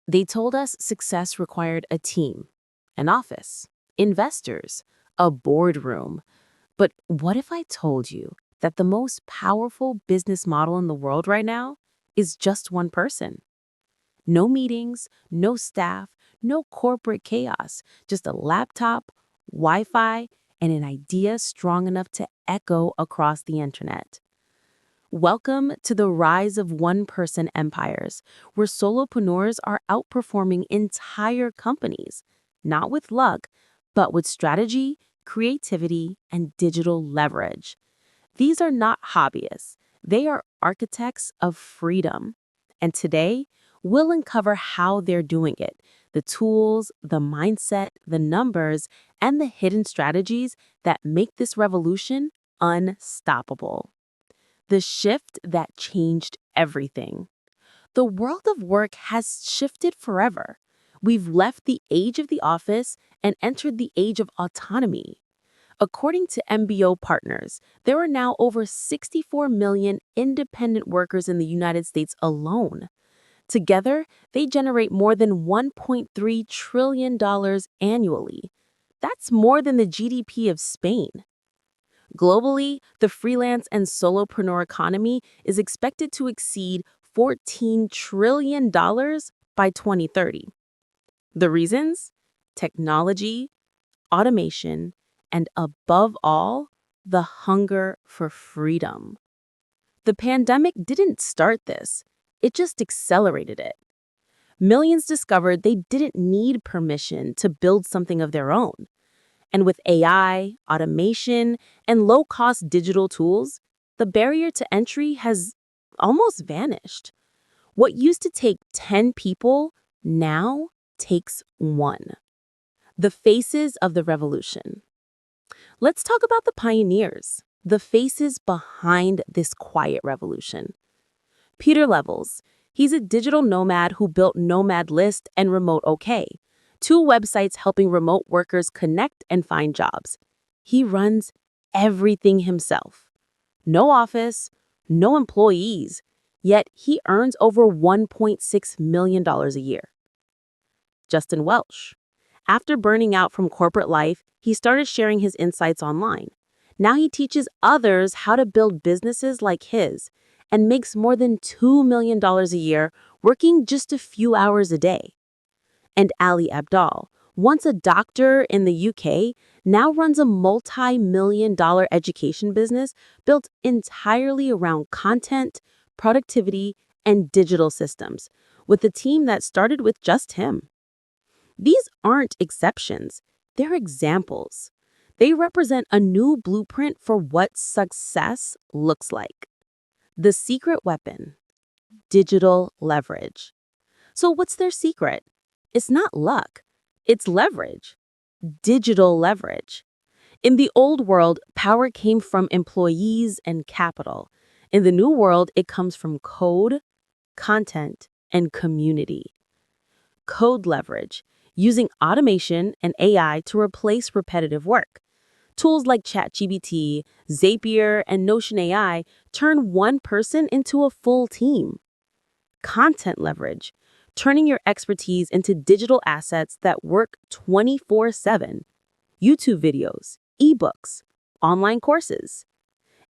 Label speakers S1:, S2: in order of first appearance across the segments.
S1: They told us success required a team, an office, investors, a boardroom. But what if I told you that the most powerful business model in the world right now is just one person? No meetings, no staff, no corporate chaos, just a laptop, Wi Fi, and an idea strong enough to echo across the internet. Welcome to the rise of one-person empires, where solopreneurs are outperforming entire companies, not with luck, but with strategy, creativity, and digital leverage. These are not hobbyists. They are architects of freedom. And today, we'll uncover how they're doing it, the tools, the mindset, the numbers, and the hidden strategies that make this revolution unstoppable. The shift that changed everything. The world of work has shifted forever. We've left the age of the office and entered the age of autonomy. According to MBO Partners, there are now over 64 million independent workers in the United States alone. Together, they generate more than $1.3 trillion annually. That's more than the GDP of Spain. Globally, the freelance and solopreneur economy is expected to exceed $14 trillion by 2030. The reasons? Technology, automation, and above all, the hunger for freedom. The pandemic didn't start this, it just accelerated it. Millions discovered they didn't need permission to build something of their own. And with AI, automation, and low-cost digital tools, the barrier to entry has almost vanished. What used to take 10 people now takes one. The faces of the revolution. Let's talk about the pioneers, the faces behind this quiet revolution. Peter Levels, he's a digital nomad who built Nomad List and Remote OK, two websites helping remote workers connect and find jobs. He runs everything himself. No office, no employees, yet he earns over $1.6 million a year. Justin Welsh. After burning out from corporate life, he started sharing his insights online. Now he teaches others how to build businesses like his and makes more than $2 million a year working just a few hours a day. And Ali Abdal, once a doctor in the UK, now runs a multi-million-dollar education business built entirely around content, productivity, and digital systems, with a team that started with just him. These aren't exceptions, they're examples. They represent a new blueprint for what success looks like. The secret weapon: digital leverage. So what's their secret? It's not luck, it's leverage. Digital leverage. In the old world, power came from employees and capital. In the new world, it comes from code, content, and community. Code leverage, using automation and AI to replace repetitive work. Tools like ChatGPT, Zapier, and Notion AI turn one person into a full team. Content leverage, turning your expertise into digital assets that work 24/7. YouTube videos, ebooks, online courses.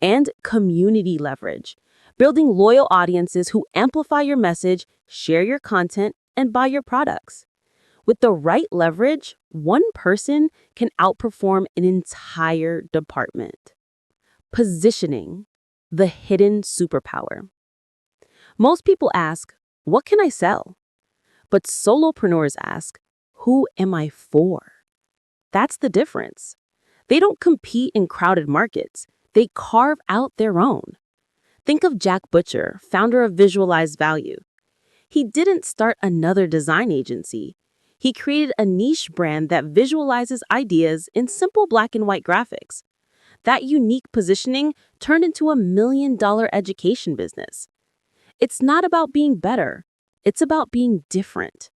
S1: And community leverage, building loyal audiences who amplify your message, share your content, and buy your products. With the right leverage, one person can outperform an entire department. Positioning, the hidden superpower. Most people ask, what can I sell? But solopreneurs ask, who am I for? That's the difference. They don't compete in crowded markets. They carve out their own. Think of Jack Butcher, founder of Visualize Value. He didn't start another design agency. He created a niche brand that visualizes ideas in simple black and white graphics. That unique positioning turned into a $1 million education business. It's not about being better. It's about being different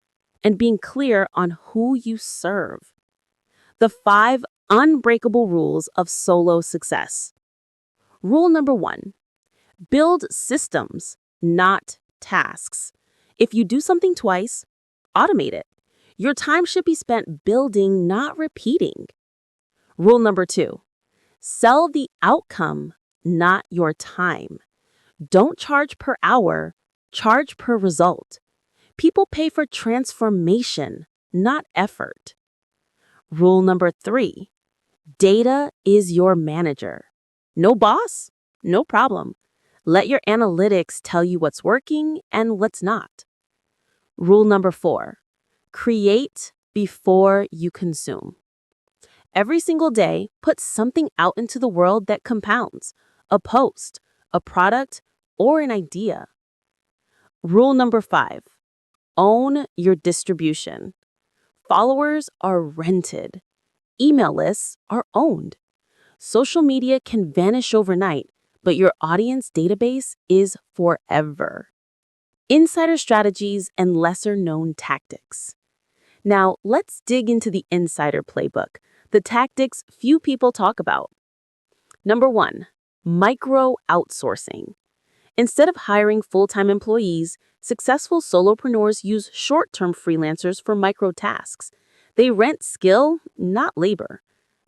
S1: and being clear on who you serve. The 5 unbreakable rules of solo success. Rule number 1, build systems, not tasks. If you do something twice, automate it. Your time should be spent building, not repeating. Rule number 2, sell the outcome, not your time. Don't charge per hour, charge per result. People pay for transformation, not effort. Rule number 3, data is your manager. No boss? No problem. Let your analytics tell you what's working and what's not. Rule number 4, create before you consume. Every single day, put something out into the world that compounds: a post, a product, or an idea. Rule number 5, own your distribution. Followers are rented. Email lists are owned. Social media can vanish overnight, but your audience database is forever. Insider strategies and lesser-known tactics. Now, let's dig into the insider playbook, the tactics few people talk about. Number 1, micro outsourcing. Instead of hiring full-time employees, successful solopreneurs use short-term freelancers for micro tasks. They rent skill, not labor.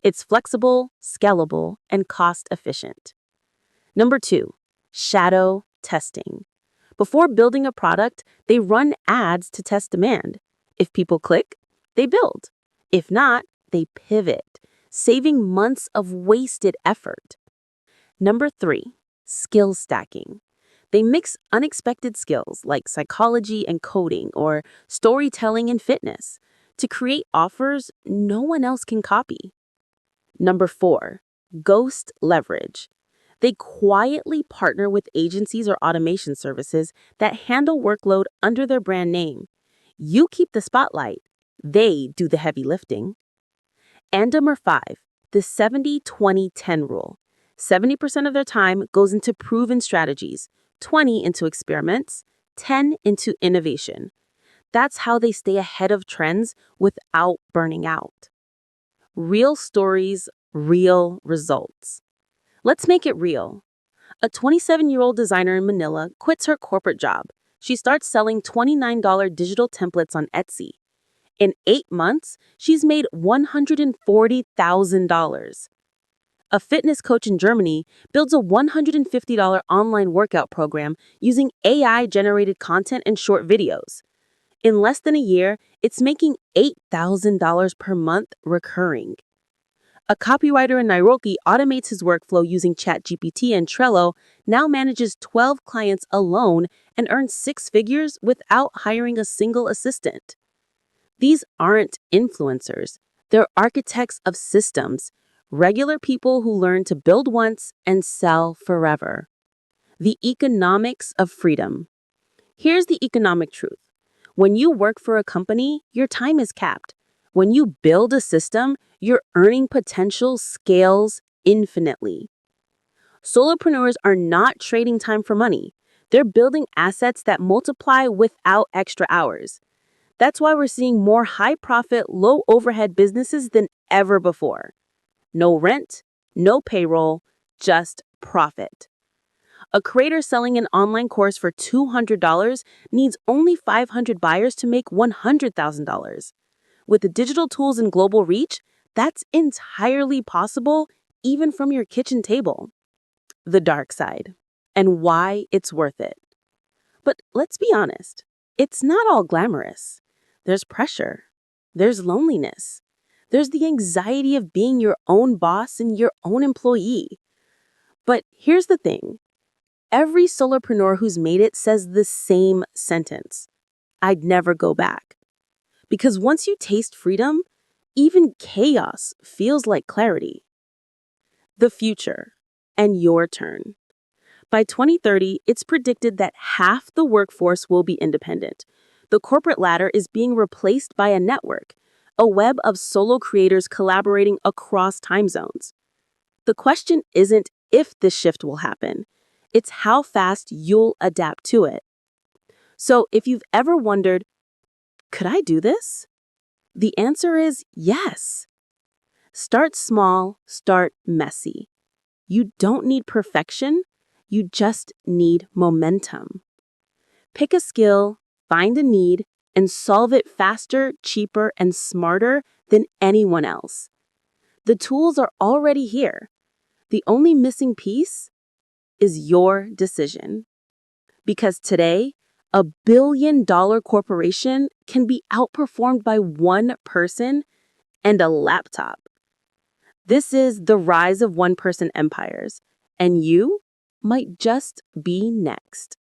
S1: It's flexible, scalable, and cost-efficient. Number 2, shadow testing. Before building a product, they run ads to test demand. If people click, they build. If not, they pivot, saving months of wasted effort. Number 3, skill stacking. They mix unexpected skills like psychology and coding or storytelling and fitness to create offers no one else can copy. Number 4, ghost leverage. They quietly partner with agencies or automation services that handle workload under their brand name. You keep the spotlight, they do the heavy lifting. And number 5, the 70-20-10 rule. 70% of their time goes into proven strategies, 20 into experiments, 10 into innovation. That's how they stay ahead of trends without burning out. Real stories, real results. Let's make it real. A 27-year-old designer in Manila quits her corporate job. She starts selling $29 digital templates on Etsy. In 8 months, she's made $140,000. A fitness coach in Germany builds a $150 online workout program using AI-generated content and short videos. In less than a year, it's making $8,000 per month recurring. A copywriter in Nairobi automates his workflow using ChatGPT and Trello, now manages 12 clients alone and earns 6 figures without hiring a single assistant. These aren't influencers. They're architects of systems, regular people who learn to build once and sell forever. The economics of freedom. Here's the economic truth. When you work for a company, your time is capped. When you build a system, your earning potential scales infinitely. Solopreneurs are not trading time for money. They're building assets that multiply without extra hours. That's why we're seeing more high-profit, low-overhead businesses than ever before. No rent, no payroll, just profit. A creator selling an online course for $200 needs only 500 buyers to make $100,000. With the digital tools and global reach, that's entirely possible, even from your kitchen table. The dark side, and why it's worth it. But let's be honest, it's not all glamorous. There's pressure. There's loneliness. There's the anxiety of being your own boss and your own employee. But here's the thing. Every solopreneur who's made it says the same sentence: I'd never go back. Because once you taste freedom, even chaos feels like clarity. The future, and your turn. By 2030, it's predicted that half the workforce will be independent. The corporate ladder is being replaced by a network, a web of solo creators collaborating across time zones. The question isn't if this shift will happen, it's how fast you'll adapt to it. So if you've ever wondered, could I do this? The answer is yes. Start small, start messy. You don't need perfection, you just need momentum. Pick a skill, find a need, and solve it faster, cheaper, and smarter than anyone else. The tools are already here. The only missing piece is your decision. Because today, $1 billion corporation can be outperformed by one person and a laptop. This is the rise of one-person empires, and you might just be next.